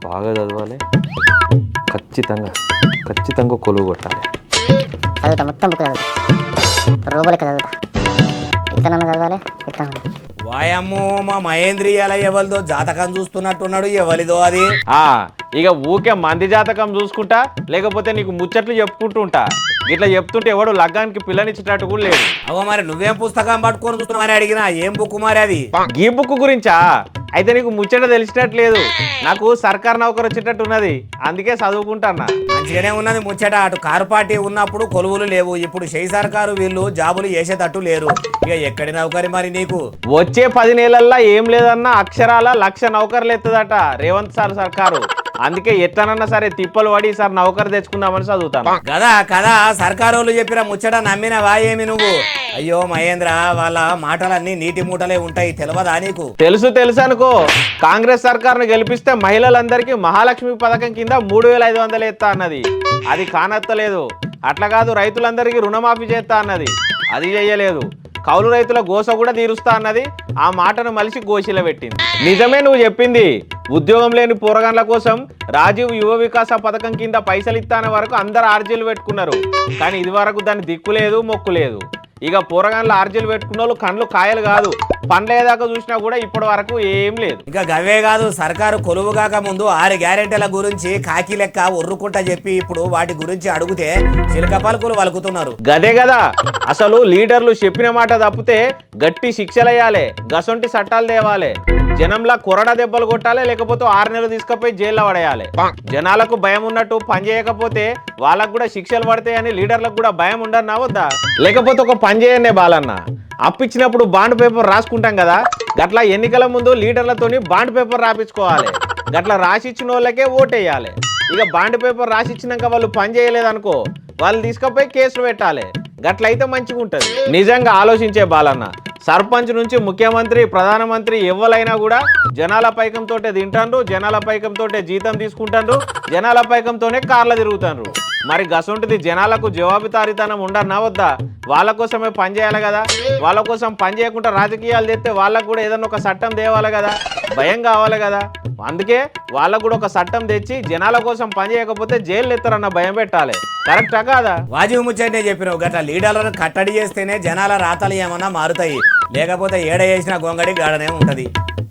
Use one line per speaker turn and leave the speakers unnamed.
బాగా చదవాలి, ఖచ్చితంగా ఖచ్చితంగా కొలువు కొట్టాలి.
చదువుతా, మొత్తం బుక్ చదువుతా, రోబోలెక్క చదువుతా. ఇతనన్నా చదవాలి, ఇతన
వాయమ్మో మా మహేంద్రియాల ఎవరిదో జాతకం చూస్తున్నట్టున్నాడు, ఎవరిదో అది.
ఇక ఊకే మంది జాతకం చూసుకుంటా, లేకపోతే నీకు ముచ్చట్లు చెప్పుకుంటూ ఉంటా. ఇట్లా చెప్తుంటే ఎవడు లగ్గానికి పిల్లనిచ్చేటట్టు కూడా లేడు.
అవ మరి నువ్వేం పుస్తకం పట్టుకొని చూస్తున్నామని అడిగినా ఏం బుక్ మరి అది?
ఈ బుక్ గురించా? అయితే నీకు ముచ్చట తెలిసినట్టు లేదు. నాకు సర్కార్ నౌకరు వచ్చేటట్టు ఉన్నది, అందుకే చదువుకుంటానా.
మంచిగానే ఉన్నది ముచ్చట. అటు కారు పార్టీ ఉన్నప్పుడు కొలువులు లేవు, ఇప్పుడు షెయి సర్కారు వీళ్ళు జాబులు చేసేటట్టు లేరు. ఇక ఎక్కడి నౌకరి మరి నీకు?
వచ్చే 10 నెలల్లో ఏం లేదన్నా అక్షరాల 1,00,000 నౌకర్లు ఎత్తదట రేవంత్ సార్ సర్కారు. అందుకే ఎట్లనన్నా సరే తిప్పలు పడి సార్ నౌకరు తెచ్చుకుందామని చదువుతాను.
కదా సర్కారు వాళ్ళు చెప్పిన ముచ్చట నమ్మినవా ఏమి నువ్వు? అయ్యో మహేంద్ర, వాళ్ళ మాటలన్నీ నీటి మూటలే ఉంటాయి, తెలియదా నీకు?
తెలుసు అనుకో. కాంగ్రెస్ సర్కారును గెలిపిస్తే మహిళలందరికీ మహాలక్ష్మి పథకం కింద 3,500 ఎత్తా అన్నది, అది కానత్తలేదు. అట్లా కాదు రైతులందరికీ రుణమాఫీ చేస్తా అన్నది, అది చెయ్యలేదు. కౌలు రైతుల గోస కూడా తీరుస్తా అన్నది, ఆ మాటను మలిసి గోశీల పెట్టింది. నిజమే నువ్వు చెప్పింది. ఉద్యోగం లేని పోరగాన్ల కోసం రాజీవ్ యువ వికాస పథకం కింద పైసలు ఇస్తాన వరకు అందరు ఆర్జీలు పెట్టుకున్నారు. కానీ ఇది వరకు దాన్ని దిక్కు లేదు, మొక్కు లేదు. ఇక పోరగాన్ల ఆర్జీలు పెట్టుకున్న వాళ్ళు కండ్లు కాయలు కాదు, పండ్లేదాకా చూసినా కూడా ఇప్పటి వరకు ఏం లేదు.
ఇంకా గవే కాదు, సర్కారు కొలువు కాక ముందు 6 గ్యారెంటీల గురించి కాకి లెక్క ఒర్రుకుంటా చెప్పి ఇప్పుడు వాటి గురించి అడిగితే చిలక పలుకులు వలుకుతున్నారు.
గదే కదా, అసలు లీడర్లు చెప్పిన మాట తప్పితే గట్టి శిక్షలయ్యాలి, గసొంటి చట్టాలు తేవాలి, జనంలా కొరడా దెబ్బలు కొట్టాలి, లేకపోతే 6 నెలలు తీసుకుపోయి జైల్లో పడేయాలి. జనాలకు భయం ఉన్నట్టు పని చేయకపోతే వాళ్ళకు కూడా శిక్షలు పడతాయని లీడర్లకు కూడా భయం ఉండన్నా వద్దా? లేకపోతే ఒక పని చేయనే బాలన్న, అప్పిచ్చినప్పుడు బాండ్ పేపర్ రాసుకుంటాం కదా, గట్లా ఎన్నికల ముందు లీడర్లతోని బాండ్ పేపర్ రాపించుకోవాలి. గట్లా రాసిచ్చిన వాళ్ళకే ఓటేయాలి. ఇక బాండ్ పేపర్ రాసిచ్చినాక వాళ్ళు పని చేయలేదనుకో, వాళ్ళు తీసుకుపోయి కేసులు పెట్టాలి. గట్లయితే మంచిగా ఉంటుంది. నిజంగా ఆలోచించే బాలన్న, సర్పంచ్ నుంచి ముఖ్యమంత్రి, ప్రధానమంత్రి ఎవరైనా కూడా జనాల పైకంతో తింటాండ్రు, జనాల పైకంతో జీతం తీసుకుంటాండ్రు, జనాల పైకంతోనే కార్లు తిరుగుతాండ్రు. మరి గసొంటిది జనాలకు జవాబుదారీతనం ఉండన్నా వద్దా? వాళ్ళ కోసమే పని చేయాలి కదా. వాళ్ళ కోసం పని చేయకుండా రాజకీయాలు తెస్తే వాళ్ళకు కూడా ఏదన్నా ఒక చట్టం తేవాలి కదా, భయం కావాలి కదా. అందుకే వాళ్ళకు కూడా ఒక చట్టం తెచ్చి జనాల కోసం పని చేయకపోతే జైలు ఎత్తారన్న భయం పెట్టాలి. కరెక్టా కాదా?
వాజిబ్ ముచ్చటనే చెప్పినావు. గట్ల లీడర్లను కట్టడి చేస్తేనే జనాల రాతలు ఏమన్నా మారుతాయి, లేకపోతే ఏడ చేసిన గొంగడి గాడనే ఉంటది.